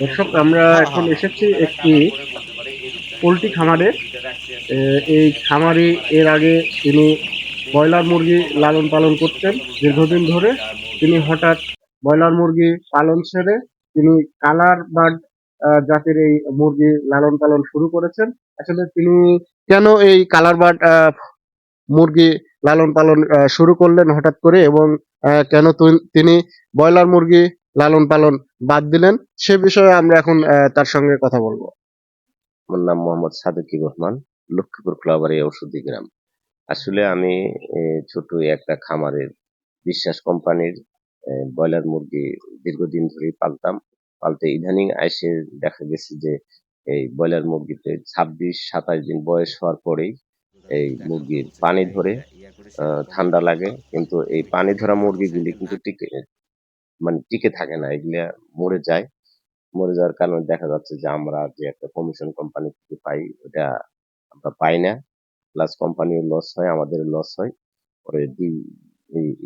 দর্শক, আমরা এখন এসেছি একটি পোল্ট্রি খামারে। এই খামারি এর আগে তিনি ব্রয়লার মুরগি লালন পালন করতেন দীর্ঘদিন ধরে। তিনি হঠাৎ ব্রয়লার মুরগি পালন ছেড়ে তিনি কালার বার্ড জাতের এই মুরগি লালন পালন শুরু করেছেন। আসলে তিনি কেন এই কালার বার্ড মুরগি লালন পালন শুরু করলেন হঠাৎ করে, এবং কেন তিনি ব্রয়লার মুরগি লালন পালন বাদ দিলেন, সে বিষয়ে আমরা এখন তার সঙ্গে কথা বলবো। আমার নাম মোহাম্মদ সাদেকুর রহমান, লক্ষ্মীপুর ফ্লাবাড়ি ঔষধি গ্রাম। আসলে আমি ছোট একটা খামারের বিশ্বাস কোম্পানির ব্রয়লার মুরগি দীর্ঘদিন ধরেই পালতে ইদানিং এসে দেখা গেছে যে এই ব্রয়লার মুরগিতে 26-27 দিন বয়স হওয়ার পরেই এই মুরগির পানি ধরে, ঠান্ডা লাগে, কিন্তু এই পানি ধরা মুরগিগুলি কিন্তু টিকে থাকে না, এগুলা মরে যায়। মরে যাওয়ার কারণে দেখা যাচ্ছে যে আমরা যে একটা কমিশন কোম্পানি থেকে পাই ওটা আমরা পাই না। প্লাস কোম্পানির লস হয়, আমাদের লস হয়। পরে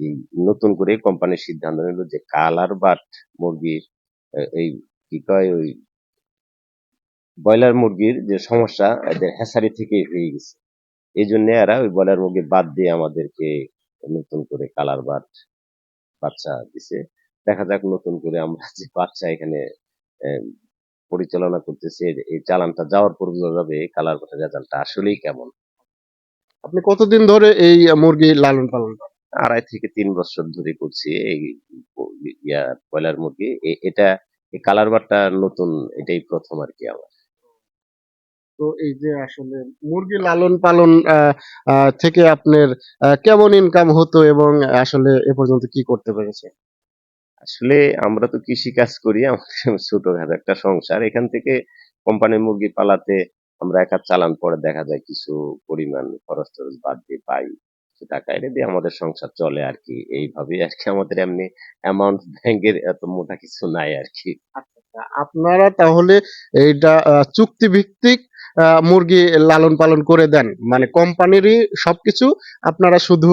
এই নতুন করে কোম্পানির সিদ্ধান্ত নিল যে কালার বাট মুরগি, এই কি কয় ওই ব্রয়লার মুরগির যে সমস্যা এদের হ্যাচারি থেকে হয়ে গেছে। এই জন্য এরা ওই ব্রয়লার মুরগি বাদ দিয়ে আমাদেরকে নতুন করে কালার বাট বাচ্চা দিছে। দেখা যাক নতুন করে আমরা যে বাচ্চা এখানে আহ, পরিচালনা করতেছি, এই চালানটা যাওয়ার পর বোঝা যাবে কালার বাটের রেজাল্টটা আসলেই কেমন। আপনি কতদিন ধরে এই মুরগি লালন পালন করেন? 2.5 থেকে 3 বছর ধরে করছি এই ব্রয়লার মুরগি। এটা এই কালার বারটা নতুন, এটাই প্রথম আর কি আমার। তো এই যে আসলে মুরগি লালন পালন থেকে আপনার কেমন ইনকাম হতো, এবং আসলে এ পর্যন্ত কি করতে পেরেছে? আসলে আমরা তো কৃষি কাজ করি, আমাদের ছোটখাটো একটা সংসার। এখান থেকে কোম্পানির মুরগি পালাতে আমরা এক হাত চালান পরে দেখা যায় কিছু পরিমাণ খরচ টরচ বাদ দিয়ে পাই কিছু টাকা, এটা দিয়ে আমাদের সংসার চলে আর কি। এইভাবেই আর কি, আমাদের এমনি অ্যামাউন্ট ব্যাংকের এত মোটা কিছু নাই আর কি। আচ্ছা, আচ্ছা। আপনারা তাহলে এইটা চুক্তি ভিত্তিক মুরগি লালন পালন করে দেন, মানে কোম্পানিরই সবকিছু, আপনারা শুধু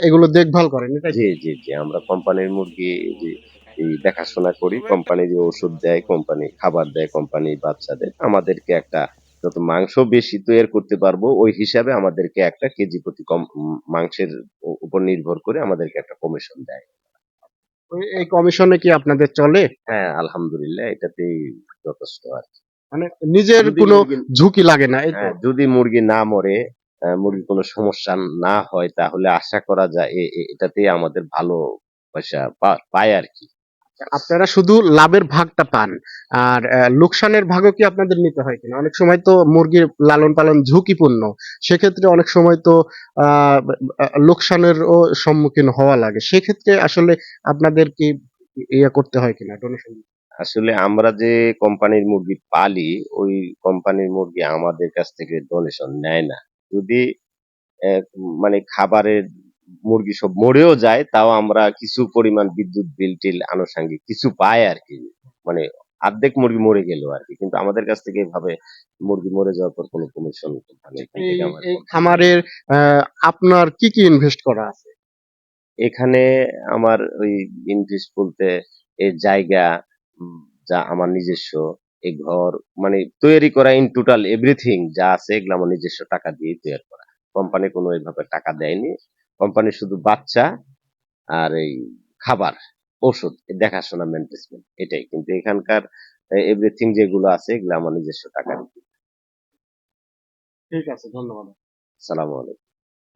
এগুলো দেখভাল করেন, এটাই জি তো? জি জি, আমরা কোম্পানির মুরগি যে এই দেখাশোনা করি, কোম্পানি যে ওষুধ দেয়, কোম্পানি খাবার দেয়, কোম্পানি বাচ্চা দেয়, আমাদেরকে একটা যত মাংস বেশি তৈরি করতে পারবো ওই হিসাবে আমাদেরকে একটা কেজি প্রতি কম মাংসের উপর নির্ভর করে আমাদেরকে একটা কমিশন দেয়। এই কমিশনে কি আপনাদের চলে? হ্যাঁ, আলহামদুলিল্লাহ এটাতেই যথেষ্ট আর কি। মানে নিজের যদি কোনো মুরগি, ঝুঁকি লাগে না, এই তো? হ্যাঁ, যদি মুরগি না মরে, মুরগির কোনো সমস্যা না হয়, তাহলে আশা করা যায় এটাতেই আমাদের ভালো পয়সা পায় আর কি। আপনারা শুধু লাভের ভাগটা পান, আর লোকসানের ভাগও কি আপনাদের নিতে হয় কিনা? অনেক সময় তো মুরগির লালন পালন ঝুঁকিপূর্ণ, সেক্ষেত্রে অনেক সময় তো আহ লোকসানেরও সম্মুখীন হওয়া লাগে, সেক্ষেত্রে আসলে আপনাদের কি ইয়ে করতে হয় কিনা, ডোনেশন? আসলে আমরা যে কোম্পানির মুরগি পালি, ওই কোম্পানির মুরগি আমাদের কাছ থেকে ডোনেশন নেয় না। যদি খাবারের মুরগি সব মরেও যায়, তাও আমরা কিছু পরিমাণ বিদ্যুৎ বিল টিল আনুষঙ্গিক কিছু পাই আর কি। মানে অর্ধেক মুরগি মরে গেল আর কি, কিন্তু আমাদের কাছ থেকে এভাবে মুরগি মরে যাওয়ার পর কোনো কমিশন কোম্পানি এখান এই থেকে আমার এই খামারের আপনার কি কি ইনভেস্ট করা আছে? এখানে আমার ওই ইনভেস্ট বলতে এই জায়গা, উম, যা আমার নিজস্ব, এই ঘর, তৈরি করা ইন টোটাল এভরিথিং যা আছে এগুলো আমার নিজস্ব টাকা দিয়ে তৈরি করা। কোম্পানি কোনো এইভাবে টাকা দেয়নি। কোম্পানি শুধু বাচ্চা আর এই খাবার, ওষুধ, এই দেখাশোনা, মেনটেন্যান্স, এটাই। কিন্তু এখানকার এভরিথিং যেগুলো আছে এগুলো আমার নিজস্ব টাকা দিয়ে। ঠিক আছে, ধন্যবাদ। সালাম আলাইকুম।